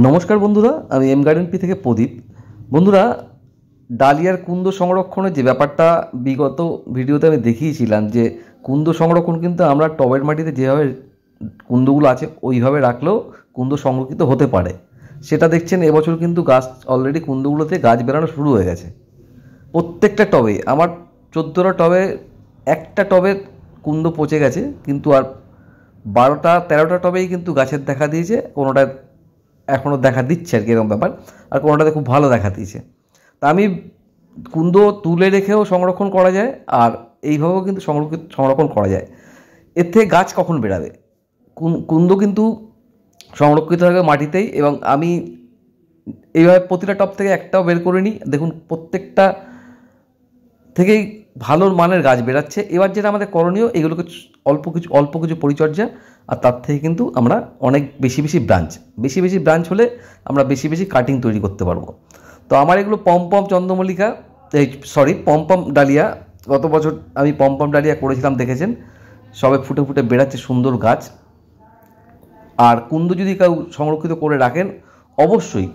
নমস্কার বন্ধুরা, আমি এম গার্ডেন পি থেকে প্রদীপ। বন্ধুরা, ডালিয়ার কুন্দ সংরক্ষণের যে ব্যাপারটা বিগত ভিডিওতে আমি দেখিয়েছিলাম যে কুন্দ সংরক্ষণ কিন্তু আমরা টবের মাটিতে যেভাবে কুন্দগুলো আছে ওইভাবে রাখলেও কুন্দ সংরক্ষিত হতে পারে। সেটা দেখছেন এবছর কিন্তু গাছ অলরেডি কুন্দগুলোতে গাছ বেরানো শুরু হয়ে গেছে। প্রত্যেকটা টবে আমার 14টা টবে একটা টবে কুন্দ পচে গেছে, কিন্তু আর 12-13টা টবেই কিন্তু গাছের দেখা দিয়েছে, কোনোটা এখনও দেখা দিচ্ছে আর কি এরকম ব্যাপার, আর কোনোটাতে খুব ভালো দেখা দিয়েছে। তা আমি কুন্দ তুলে রেখেও সংরক্ষণ করা যায়, আর এইভাবেও কিন্তু সংরক্ষণ করা যায়। এর থেকে গাছ কখন বেরাবে? কুন্দ কিন্তু সংরক্ষিত থাকবে মাটিতেই, এবং আমি এইভাবে প্রতিটা টব থেকে একটাও বের করে নিই। দেখুন প্রত্যেকটা থেকেই ভালো মানের গাছ বেরাচ্ছে। এবার যেটা আমাদের করণীয়, এগুলোকে অল্প কিছু পরিচর্যা, আর তার থেকে কিন্তু আমরা অনেক বেশি ব্রাঞ্চ হলে আমরা বেশি কাটিং তৈরি করতে পারবো। তো আমার এগুলো পম চন্দ্রমল্লিকা, পম ডালিয়া। গত বছর আমি পম ডালিয়া করেছিলাম, দেখেছেন সবে ফুটে বেরাচ্ছে সুন্দর গাছ। আর কুন্দ যদি কেউ সংরক্ষিত করে রাখেন, অবশ্যই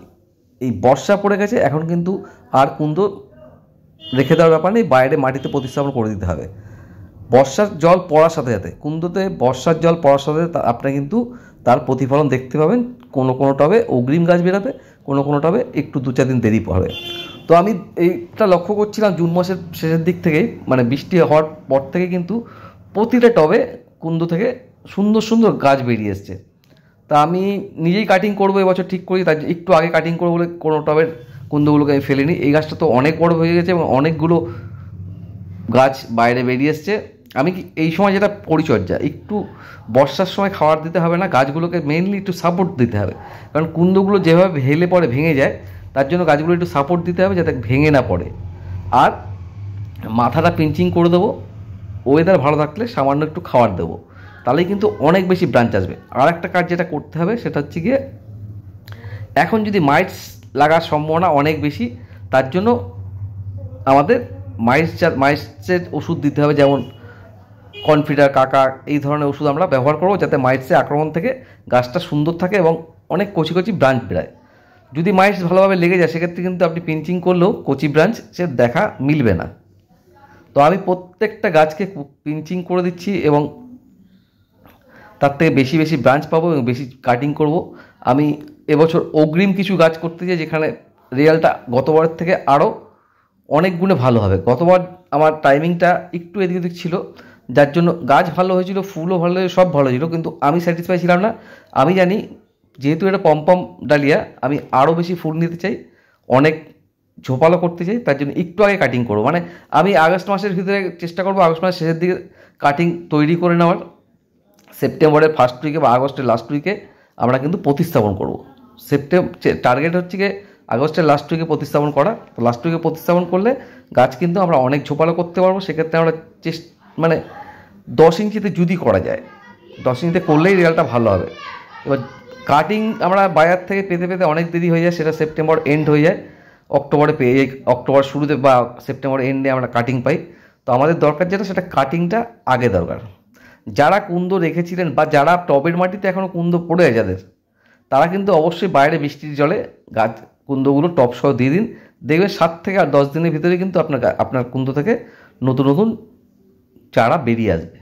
এই বর্ষা পড়ে গেছে, এখন কিন্তু আর কুন্দ রেখে দেওয়ার ব্যাপার নেই, বাইরে মাটিতে প্রতিস্থাপন করে দিতে হবে। বর্ষার জল পড়ার সাথে সাথে কুন্দতে বর্ষার জল পড়ার সাথে সাথে আপনারা কিন্তু তার প্রতিফলন দেখতে পাবেন। কোনো টবে অগ্রিম গাছ বেরোবে, কোনো টবে একটু 2-4 দিন দেরি পড়বে। তো আমি এইটা লক্ষ্য করছিলাম জুন মাসের শেষের দিক থেকেই, মানে বৃষ্টি হওয়ার পর থেকে কিন্তু প্রতিটা টবে কুন্দ থেকে সুন্দর গাছ বেরিয়ে এসছে। তা আমি নিজেই কাটিং করবো এবছর ঠিক করি, তাই একটু আগে কাটিং করবো বলে কোনো টবের কুন্দগুলোকে আমি ফেলিনি। এই গাছটা তো অনেক বড় হয়ে গেছে এবং অনেকগুলো গাছ বাইরে বেরিয়ে এসছে। আমি কি এই সময় যেটা পরিচর্যা, একটু বর্ষার সময় খাবার দিতে হবে না, গাছগুলোকে মেইনলি একটু সাপোর্ট দিতে হবে, কারণ কুন্দগুলো যেভাবে হেলে পড়ে ভেঙে যায়, তার জন্য গাছগুলো একটু সাপোর্ট দিতে হবে যাতে ভেঙে না পড়ে। আর মাথাটা পিঞ্চিং করে দেবো, ওয়েদার ভালো থাকলে সামান্য একটু খাবার দেবো, তাহলেই কিন্তু অনেক বেশি ব্রাঞ্চ আসবে। আর একটা কাজ যেটা করতে হবে সেটা হচ্ছে গিয়ে, এখন যদি মাইটস লাগার সম্ভাবনা অনেক বেশি, তার জন্য আমাদের মাইটসের ওষুধ দিতে হবে, যেমন কনফিডার, কাকা, এই ধরনের ওষুধ আমরা ব্যবহার করবো যাতে মাইটসের আক্রমণ থেকে গাছটা সুন্দর থাকে এবং অনেক কচি ব্রাঞ্চ বেরায়। যদি মাইটস ভালোভাবে লেগে যায়, সেক্ষেত্রে কিন্তু আপনি পিঞ্চিং করলেও কচি ব্রাঞ্চ সে দেখা মিলবে না। তো আমি প্রত্যেকটা গাছকে পিঞ্চিং করে দিচ্ছি এবং তার থেকে বেশি ব্রাঞ্চ পাবো এবং বেশি কাটিং করব। আমি এবছর অগ্রিম কিছু গাছ করতে চাই, যেখানে রেজাল্টটা গতবারের থেকে আরও অনেক গুণে ভালো হবে। গতবার আমার টাইমিংটা একটু এদিক ওদিক ছিল, যার জন্য গাছ ভালো হয়েছিল, ফুলও ভালো হয়েছিল, সব ভালো ছিল, কিন্তু আমি স্যাটিসফাই ছিলাম না। আমি জানি যেহেতু এটা পম ডালিয়া, আমি আরও বেশি ফুল নিতে চাই, অনেক ঝোপালো করতে চাই, তার জন্য একটু আগে কাটিং করবো। মানে আমি আগস্ট মাসের ভিতরে চেষ্টা করবো, আগস্ট মাসের শেষের দিকে কাটিং তৈরি করে নেওয়ার। সেপ্টেম্বরের ফার্স্ট উইকে বা আগস্টের লাস্ট উইকে আমরা কিন্তু প্রতিস্থাপন করব। টার্গেট হচ্ছে গিয়ে আগস্টের লাস্ট উইকে প্রতিস্থাপন করা। তো লাস্ট উইকে প্রতিস্থাপন করলে গাছ কিন্তু আমরা অনেক ঝোপালো করতে পারবো। সেক্ষেত্রে আমরা মানে 10 ইঞ্চিতে যদি করা যায়, 10 ইঞ্চিতে করলেই রেজাল্টটা ভালো হবে। এবার কাটিং আমরা বাজার থেকে পেতে অনেক দেরি হয়ে যায়, সেটা সেপ্টেম্বর এন্ড হয়ে যায়, অক্টোবর শুরুতে বা সেপ্টেম্বর এন্ডে আমরা কাটিং পাই। তো আমাদের দরকার যেটা, সেটা কাটিংটা আগে দরকার। যারা কুন্দ রেখেছিলেন বা যারা টবের মাটিতে এখনও কুন্দ পড়ে যায় যাদের, তারা কিন্তু অবশ্যই বাইরে বৃষ্টির জলে গাছ কুন্দগুলো টব সহ দিয়ে দিন। দেখবে 7 থেকে 10 দিনের ভিতরে কিন্তু আপনার কুন্দ থেকে নতুন চারা বেরিয়ে আসবে।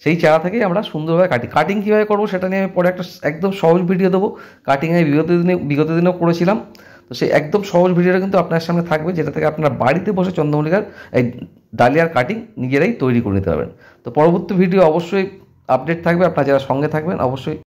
সেই চারা থেকেই আমরা সুন্দরভাবে কাটিং কীভাবে করবো সেটা নিয়ে আমি পরে একটা একদম সহজ ভিডিও দেবো। কাটিং আমি বিগত দিনেও করেছিলাম, তো সেই একদম সহজ ভিডিওটা কিন্তু আপনার সামনে থাকবে, যেটা থেকে আপনার বাড়িতে বসে চন্দ্রমল্লিকার এই ডালিয়ার কাটিং নিজেরাই তৈরি করে নিতে পারবেন। তো পরবর্তী ভিডিও অবশ্যই আপডেট থাকবে, আপনারা যারা সঙ্গে থাকবেন অবশ্যই